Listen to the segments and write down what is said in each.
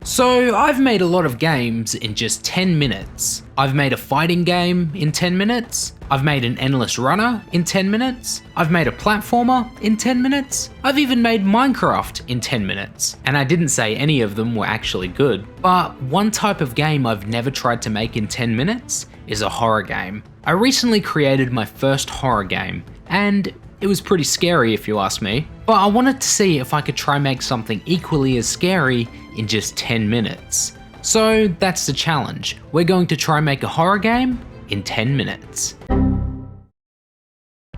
So I've made a lot of games in just 10 minutes. I've made a fighting game in 10 minutes. I've made an endless runner in 10 minutes. I've made a platformer in 10 minutes. I've even made Minecraft in 10 minutes. And I didn't say any of them were actually good. But one type of game I've never tried to make in 10 minutes is a horror game. I recently created my first horror game, and it was pretty scary if you ask me, but I wanted to see if I could try make something equally as scary in just 10 minutes. So that's the challenge. We're going to try make a horror game in 10 minutes.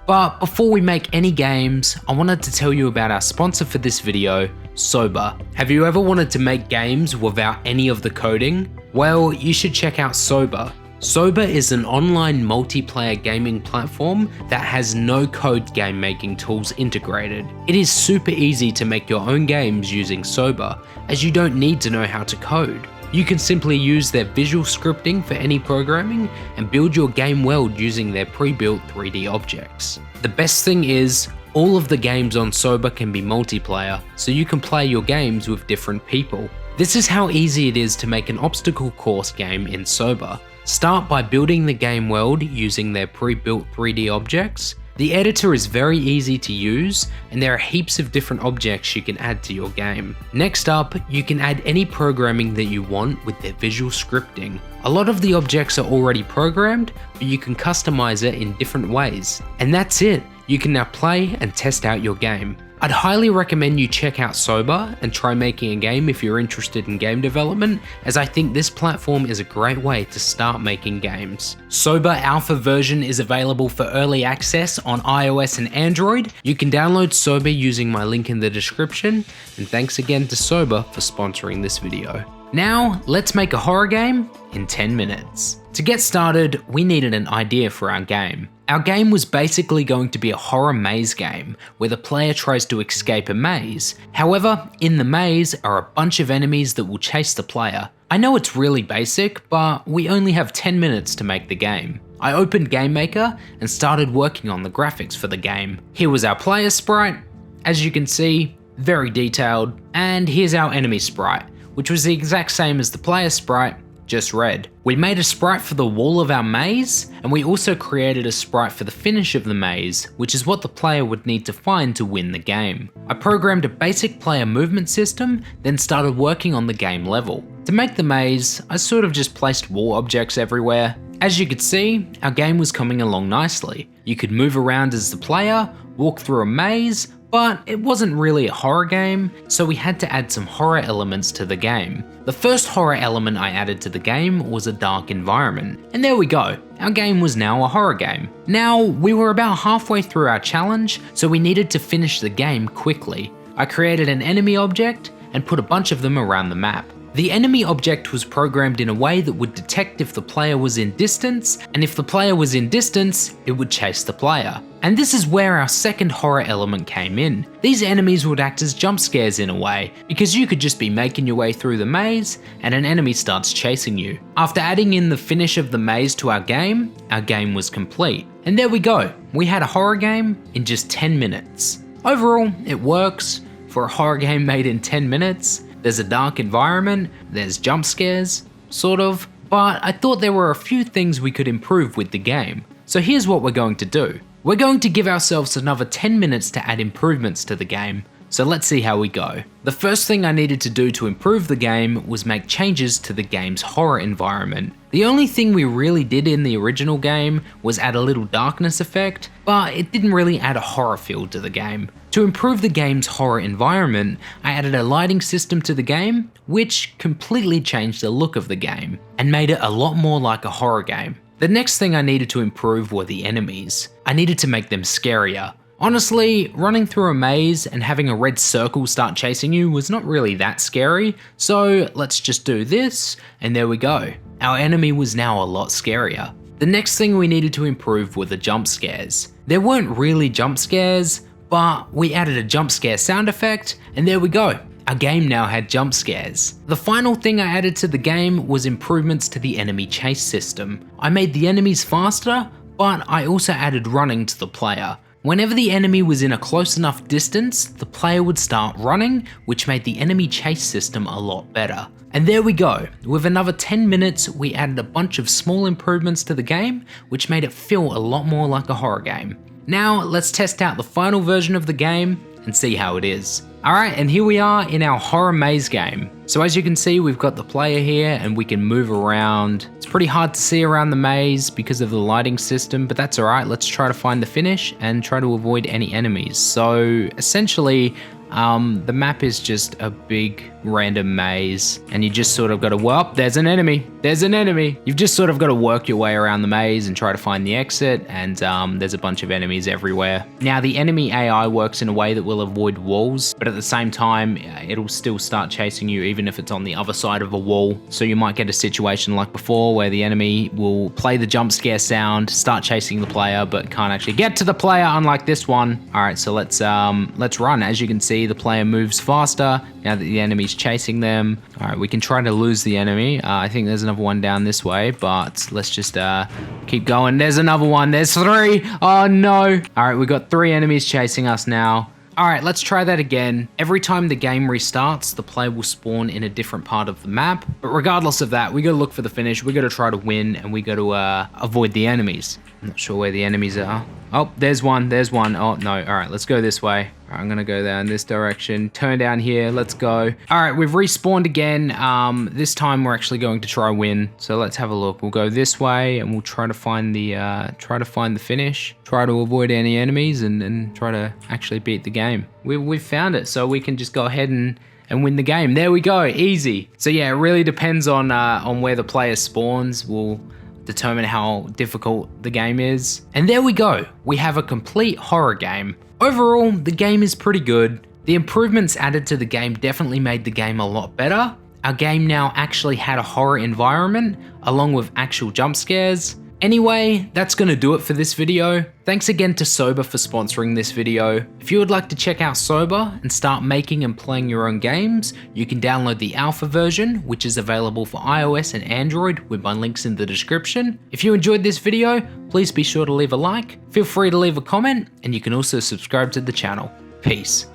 But before we make any games, I wanted to tell you about our sponsor for this video, Sober. Have you ever wanted to make games without any of the coding? Well, you should check out Sober. Sober is an online multiplayer gaming platform that has no code game making tools integrated. It is super easy to make your own games using Sober, as you don't need to know how to code. You can simply use their visual scripting for any programming and build your game world using their pre-built 3D objects. The best thing is, all of the games on Sober can be multiplayer, so you can play your games with different people. This is how easy it is to make an obstacle course game in Sober. Start by building the game world using their pre-built 3D objects. The editor is very easy to use, and there are heaps of different objects you can add to your game. Next up, you can add any programming that you want with their visual scripting. A lot of the objects are already programmed, but you can customize it in different ways. And that's it, you can now play and test out your game. I'd highly recommend you check out Sober and try making a game if you're interested in game development, as I think this platform is a great way to start making games. Sober Alpha version is available for early access on iOS and Android. You can download Sober using my link in the description, and thanks again to Sober for sponsoring this video. Now, let's make a horror game in 10 minutes. To get started, we needed an idea for our game. Our game was basically going to be a horror maze game, where the player tries to escape a maze. However, in the maze are a bunch of enemies that will chase the player. I know it's really basic, but we only have 10 minutes to make the game. I opened Game Maker and started working on the graphics for the game. Here was our player sprite, as you can see, very detailed, and here's our enemy sprite, which was the exact same as the player sprite, just red. We made a sprite for the wall of our maze, and we also created a sprite for the finish of the maze, which is what the player would need to find to win the game. I programmed a basic player movement system, then started working on the game level. To make the maze, I sort of just placed wall objects everywhere. As you could see, our game was coming along nicely. You could move around as the player, walk through a maze, but it wasn't really a horror game, so we had to add some horror elements to the game. The first horror element I added to the game was a dark environment, and there we go, our game was now a horror game. Now, we were about halfway through our challenge, so we needed to finish the game quickly. I created an enemy object and put a bunch of them around the map. The enemy object was programmed in a way that would detect if the player was in distance, and if the player was in distance, it would chase the player. And this is where our second horror element came in. These enemies would act as jump scares in a way, because you could just be making your way through the maze, and an enemy starts chasing you. After adding in the finish of the maze to our game was complete. And there we go, we had a horror game in just 10 minutes. Overall, it works. For a horror game made in 10 minutes, there's a dark environment, there's jump scares, sort of, but I thought there were a few things we could improve with the game. So here's what we're going to do. We're going to give ourselves another 10 minutes to add improvements to the game, so let's see how we go. The first thing I needed to do to improve the game was make changes to the game's horror environment. The only thing we really did in the original game was add a little darkness effect, but it didn't really add a horror feel to the game. To improve the game's horror environment, I added a lighting system to the game, which completely changed the look of the game, and made it a lot more like a horror game. The next thing I needed to improve were the enemies. I needed to make them scarier. Honestly, running through a maze and having a red circle start chasing you was not really that scary, so let's just do this, and there we go. Our enemy was now a lot scarier. The next thing we needed to improve were the jump scares. There weren't really jump scares, but we added a jump scare sound effect, and there we go. Our game now had jump scares. The final thing I added to the game was improvements to the enemy chase system. I made the enemies faster, but I also added running to the player. Whenever the enemy was in a close enough distance, the player would start running, which made the enemy chase system a lot better. And there we go. With another 10 minutes, we added a bunch of small improvements to the game, which made it feel a lot more like a horror game. Now, let's test out the final version of the game and see how it is. Alright, and here we are in our horror maze game. So as you can see, we've got the player here and we can move around. It's pretty hard to see around the maze because of the lighting system, but that's alright. Let's try to find the finish and try to avoid any enemies. So essentially, the map is just a big random maze and you just sort of got to, well, there's an enemy. There's an enemy. You've just sort of got to work your way around the maze and try to find the exit, and there's a bunch of enemies everywhere. Now the enemy AI works in a way that will avoid walls, but at the same time, it'll still start chasing you even if it's on the other side of a wall. So you might get a situation like before where the enemy will play the jump scare sound, start chasing the player, but can't actually get to the player, unlike this one. All right, so let's run. As you can see, the player moves faster now that the enemy's chasing them. All right, we can try to lose the enemy. I think there's another one down this way, but let's just keep going. There's another one. There's 3. Oh no. All right, we got 3 enemies chasing us now. All right, let's try that again. Every time the game restarts, the player will spawn in a different part of the map. But regardless of that, we gotta look for the finish. We gotta try to win, and we gotta avoid the enemies. I'm not sure where the enemies are. Oh, there's one. There's one. Oh no. All right, let's go this way. All right, I'm gonna go down this direction. Turn down here. Let's go. All right, we've respawned again. This time we're actually going to try win. So let's have a look. We'll go this way, and we'll try to find the finish. Try to avoid any enemies, and try to actually beat the game. We've found it, so we can just go ahead and win the game. There we go. Easy. So yeah, it really depends on where the player spawns. Will determine how difficult the game is. And there we go. We have a complete horror game. Overall, the game is pretty good. The improvements added to the game definitely made the game a lot better. Our game now actually had a horror environment, along with actual jump scares. Anyway, that's gonna do it for this video. Thanks again to Sober for sponsoring this video. If you would like to check out Sober and start making and playing your own games, you can download the alpha version, which is available for iOS and Android with my links in the description. If you enjoyed this video, please be sure to leave a like, feel free to leave a comment, and you can also subscribe to the channel. Peace.